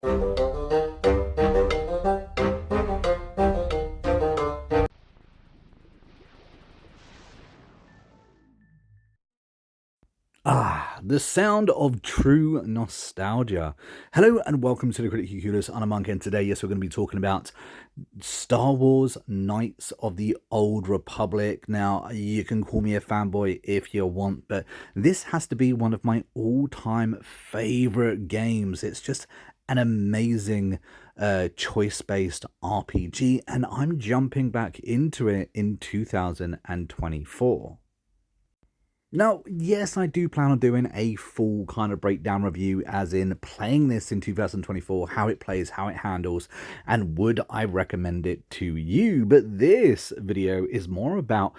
The sound of true nostalgia. Hello and welcome to the Critically Curious. I'm Monk, and today, yes, we're going to be talking about Star Wars Knights of the Old Republic. Now, you can call me a fanboy if you want, but this has to be one of my all-time favorite games. It's just an amazing choice-based RPG, and I'm jumping back into it in 2024. Now, yes, I do plan on doing a full kind of breakdown review, as in playing this in 2024, how it plays, how it handles, and would I recommend it to you. But this video is more about,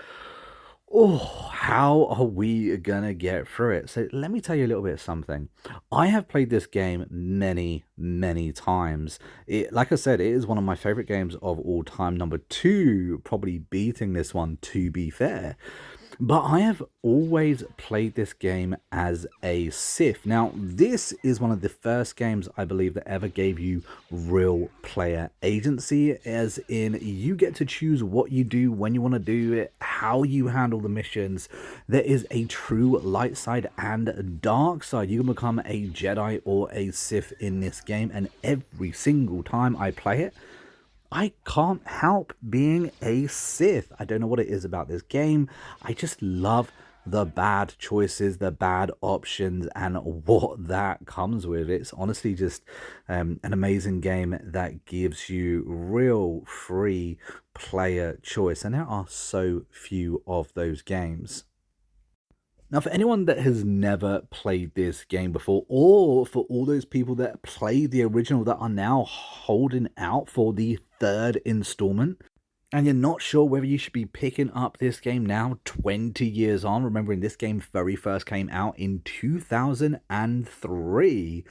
how are we gonna get through it? So let me tell you a little bit of something. I have played this game many times. Like I said, it is one of my favorite games of all time. Number two, probably beating this one, to be fair. But I have always played this game as a Sith. Now, this is one of the first games, I believe, that ever gave you real player agency, as in you get to choose what you do, when you want to do it, how you handle the missions. There is a true light side and dark side. You can become a Jedi or a Sith in this game, and every single time I play it, I can't help being a Sith. I don't know what it is about this game. I just love the bad choices, the bad options, and what that comes with. It's honestly just an amazing game that gives you real free player choice. And there are so few of those games. Now, for anyone that has never played this game before, or for all those people that played the original that are now holding out for the third installment, and you're not sure whether you should be picking up this game now, 20 years on, remembering this game very first came out in 2003.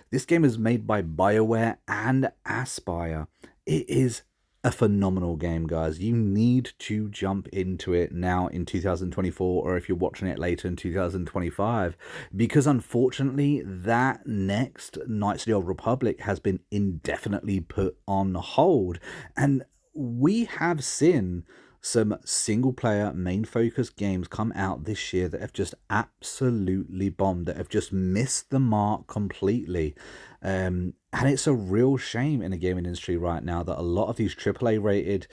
This game is made by BioWare and Aspyr. It is a phenomenal game, guys. You need to jump into it now in 2024, or if you're watching it later in 2025, because unfortunately that next Knights of the Old Republic has been indefinitely put on hold. And we have seen some single player main focus games come out this year that have just absolutely bombed, that have just missed the mark completely. And it's a real shame in the gaming industry right now that a lot of these AAA rated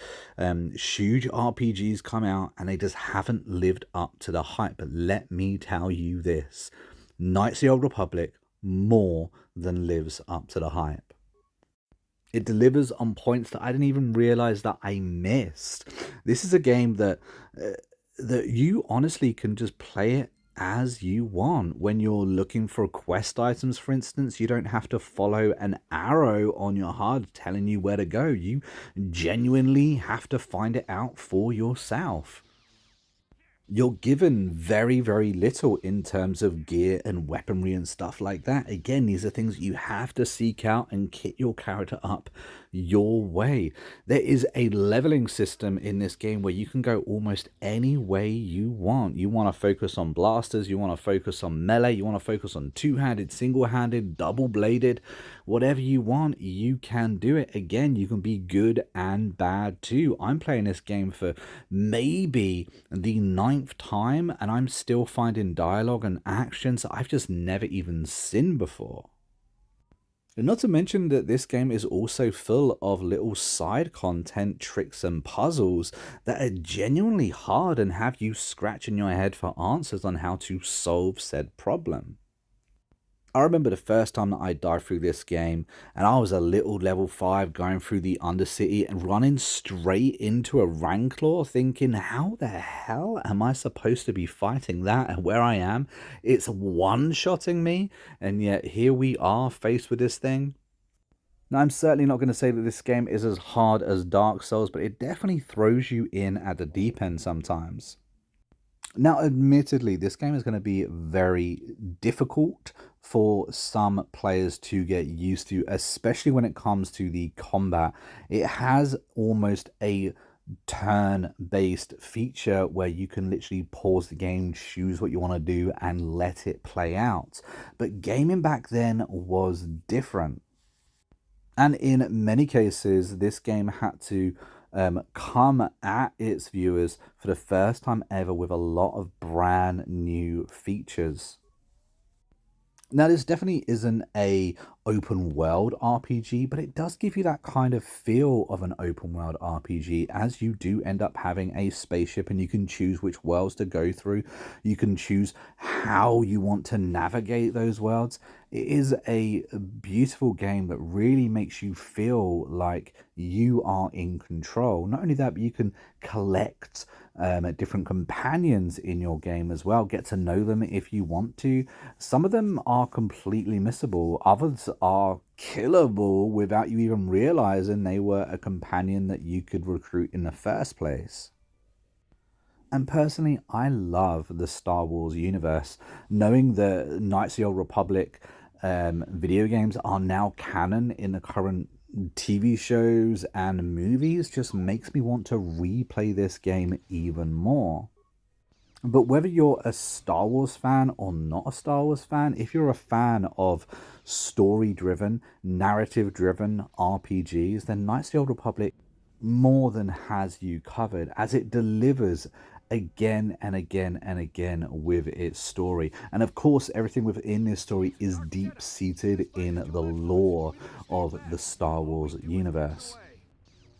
huge RPGs come out and they just haven't lived up to the hype. But let me tell you this, Knights of the Old Republic more than lives up to the hype. It delivers on points that I didn't even realize that I missed. This is a game that you honestly can just play it as you want. When you're looking for quest items, for instance, you don't have to follow an arrow on your HUD telling you where to go. You genuinely have to find it out for yourself. You're given very little in terms of gear and weaponry and stuff like that. Again, these are things you have to seek out and kit your character up your way. There is a leveling system in this game where you can go almost any way you want. You want to focus on blasters, you want to focus on melee, you want to focus on two-handed, single-handed, double-bladed, whatever you want, you can do it. Again, you can be good and bad too. I'm playing this game for maybe the 9th time, and I'm still finding dialogue and actions I've just never even seen before. And not to mention that this game is also full of little side content, tricks and puzzles that are genuinely hard and have you scratching your head for answers on how to solve said problem. I remember the first time that I dived through this game, and I was a little level 5 going through the Undercity and running straight into a Rancor, thinking, how the hell am I supposed to be fighting that? And where I am, it's one-shotting me, and yet here we are faced with this thing. Now, I'm certainly not going to say that this game is as hard as Dark Souls, but it definitely throws you in at the deep end sometimes. Now, admittedly, this game is going to be very difficult for some players to get used to, especially when it comes to the combat. It has almost a turn-based feature where you can literally pause the game, choose what you want to do, and let it play out. But gaming back then was different. And in many cases, this game had to come at its viewers for the first time ever with a lot of brand new features. Now, this definitely isn't a open world RPG, but it does give you that kind of feel of an open world RPG, as you do end up having a spaceship and you can choose which worlds to go through. You can choose how you want to navigate those worlds. It is a beautiful game that really makes you feel like you are in control. Not only that, but you can collect different companions in your game as well. Get to know them if you want to. Some of them are completely missable, others are killable without you even realizing they were a companion that you could recruit in the first place. And personally, I love the Star Wars universe. Knowing the Knights of the Old Republic video games are now canon in the current TV shows and movies just makes me want to replay this game even more. But whether you're a Star Wars fan or not a Star Wars fan, if you're a fan of story driven, narrative driven RPGs, then Knights of the Old Republic more than has you covered, as it delivers again and again and again with its story. And of course, everything within this story is deep seated in the lore of the Star Wars universe.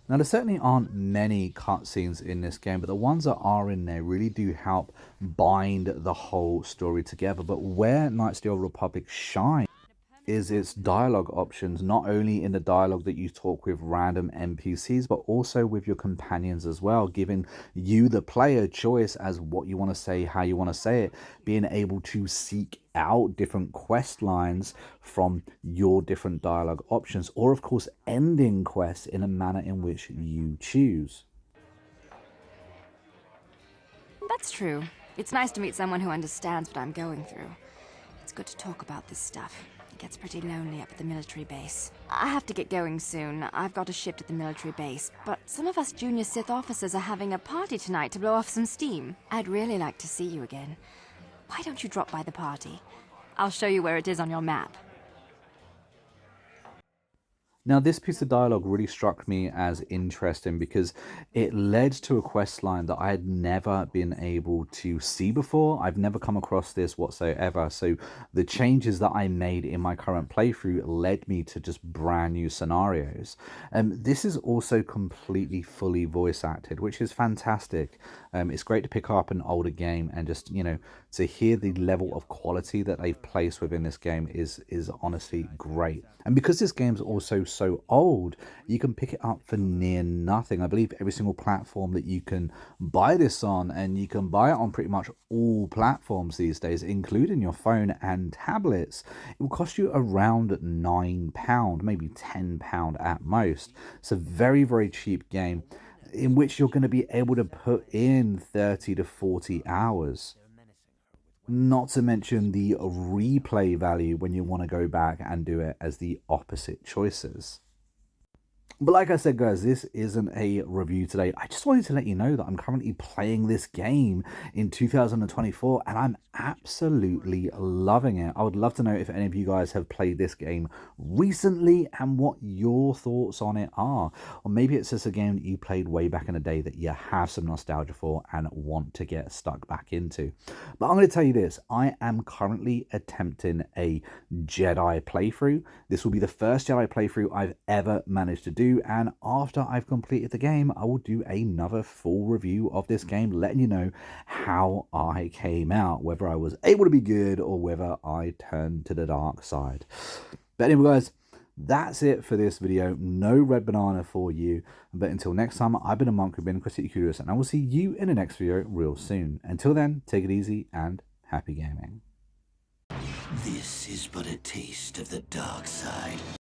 Now, there certainly aren't many cutscenes in this game, but the ones that are in there really do help bind the whole story together. But where Knights of the Old Republic shine is its dialogue options, not only in the dialogue that you talk with random NPCs, but also with your companions as well, giving you, the player, choice as what you want to say, how you want to say it, being able to seek out different quest lines from your different dialogue options, or of course, ending quests in a manner in which you choose. That's true. It's nice to meet someone who understands what I'm going through. It's good to talk about this stuff. It gets pretty lonely up at the military base. I have to get going soon. I've got a shift at the military base, but some of us junior Sith officers are having a party tonight to blow off some steam. I'd really like to see you again. Why don't you drop by the party? I'll show you where it is on your map. Now, this piece of dialogue really struck me as interesting because it led to a quest line that I had never been able to see before. I've never come across this whatsoever. So the changes that I made in my current playthrough led me to just brand new scenarios. This is also completely fully voice acted, which is fantastic. It's great to pick up an older game and just, to hear the level of quality that they've placed within this game is honestly great. And because this game's also so old, you can pick it up for near nothing. I believe every single platform that you can buy this on, and you can buy it on pretty much all platforms these days, including your phone and tablets, it will cost you around £9, maybe £10 at most. It's a very, very cheap game in which you're going to be able to put in 30 to 40 hours. Not to mention the replay value when you want to go back and do it as the opposite choices. But like I said, guys, this isn't a review today. I just wanted to let you know that I'm currently playing this game in 2024 and I'm absolutely loving it. I would love to know if any of you guys have played this game recently and what your thoughts on it are. Or maybe it's just a game that you played way back in the day that you have some nostalgia for and want to get stuck back into. But I'm going to tell you this, I am currently attempting a Jedi playthrough. This will be the first Jedi playthrough I've ever managed to do, and after I've completed the game, I will do another full review of this game, letting you know how I came out, whether I was able to be good or whether I turned to the dark side. But anyway, guys, that's it for this video. No red banana for you. But until next time, I've been a monk who's been Christy Curious, and I will see you in the next video real soon. Until then, take it easy and happy gaming. This is but a taste of the dark side.